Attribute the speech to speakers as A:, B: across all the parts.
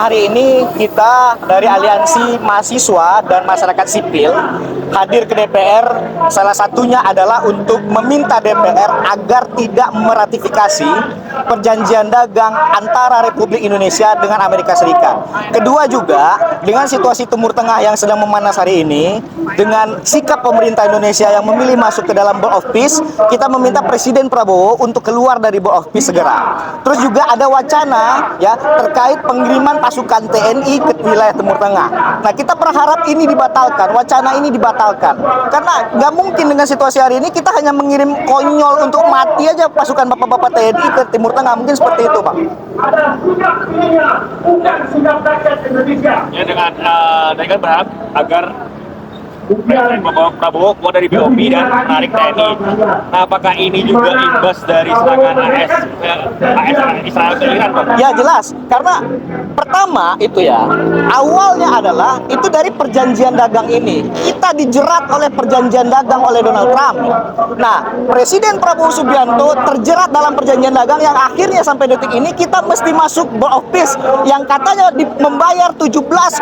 A: hari ini kita dari Aliansi Mahasiswa dan Masyarakat Sipil hadir ke DPR, salah satunya adalah untuk meminta DPR agar tidak meratifikasi perjanjian dagang antara Republik Indonesia dengan Amerika Serikat. Kedua juga, dengan situasi Timur Tengah yang sedang memanas hari ini, dengan sikap pemerintah Indonesia yang memilih masuk ke dalam Board of Peace, kita meminta Presiden Prabowo untuk keluar dari Board of Peace segera. Terus juga ada wacana ya terkait pengiriman pasukan TNI ke wilayah Timur Tengah. Nah, kita berharap ini dibatalkan, wacana ini dibatalkan. Karena nggak mungkin dengan situasi hari ini kita hanya mengirim konyol untuk mati aja pasukan bapak-bapak TNI ke Timur Tengah. Mungkin seperti itu, Pak.
B: Ada sikap dirinya, bukan sikap rakyat Indonesia.
C: Ya, dengan berharap agar Presiden Prabowo keluar dari BOP dan menarik TNI. Nah, apakah ini juga imbas dari serangan AS Israel ke Iran, Pak?
A: Ya jelas, karena pertama itu ya, awalnya adalah itu dari perjanjian dagang ini. Kita dijerat oleh perjanjian dagang oleh Donald Trump. Nah, Presiden Prabowo Subianto terjerat dalam perjanjian dagang yang akhirnya sampai detik ini kita mesti masuk Board of Peace yang katanya membayar 17,6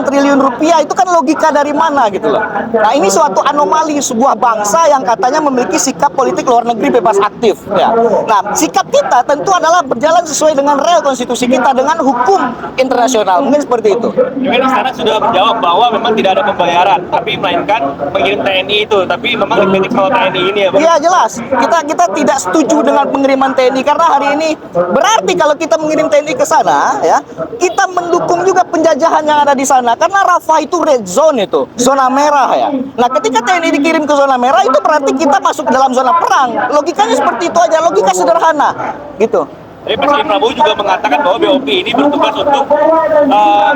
A: triliun rupiah. Itu kan logika dari mana gitu loh. Nah, ini suatu anomali sebuah bangsa yang katanya memiliki sikap politik luar negeri bebas aktif ya. Nah, sikap kita tentu adalah berjalan sesuai dengan rel konstitusi kita, dengan hukum internasional. Mungkin seperti itu.
C: Mungkin istana sudah menjawab bahwa memang tidak ada pembayaran, tapi melainkan mengirim TNI itu. Tapi memang dikritik soal TNI ini ya, Pak?
A: Iya jelas, kita tidak setuju dengan pengiriman TNI karena hari ini berarti kalau kita mengirim TNI ke sana ya, kita mendukung juga penjajahan yang ada di sana karena Rafah itu red zone, itu zona merah ya. Nah, ketika TNI dikirim ke zona merah itu berarti kita masuk ke dalam zona perang. Logikanya seperti itu aja, logika sederhana gitu.
C: Tapi Presiden Prabowo juga mengatakan bahwa BOP ini bertugas untuk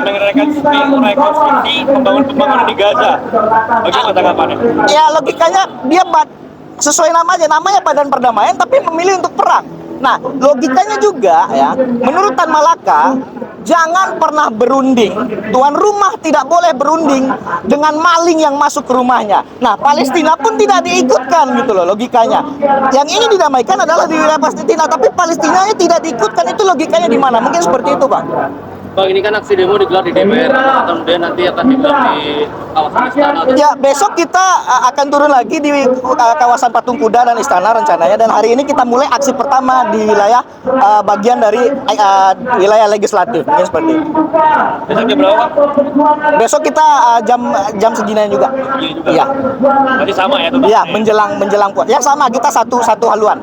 C: merekonstruksi pembangunan di Gaza. Bagaimana tanggapannya?
A: Ya logikanya dia sesuai namanya Badan Perdamaian tapi memilih untuk perang. Nah, logikanya juga ya, menurut Tan Malaka, jangan pernah berunding. Tuan rumah tidak boleh berunding dengan maling yang masuk ke rumahnya. Nah, Palestina pun tidak diikutkan gitu loh logikanya. Yang ingin didamaikan adalah di wilayah Palestina, tapi Palestinanya tidak diikutkan. Itu logikanya di mana? Mungkin seperti itu, Bang.
D: Bang, ini kan aksi demo digelar di DPR, kemudian nanti akan digelar di kawasan istana.
A: Ya, besok kita akan turun lagi di kawasan Patung Kuda dan Istana rencananya. Dan hari ini kita mulai aksi pertama di wilayah bagian dari wilayah legislatif. Mungkin seperti itu.
C: Besok jam berapa, Pak?
A: Besok kita jam seginian juga.
C: Iya juga.
A: Iya.
C: Berarti sama ya?
A: Iya, menjelang puas. Ya sama, kita satu haluan.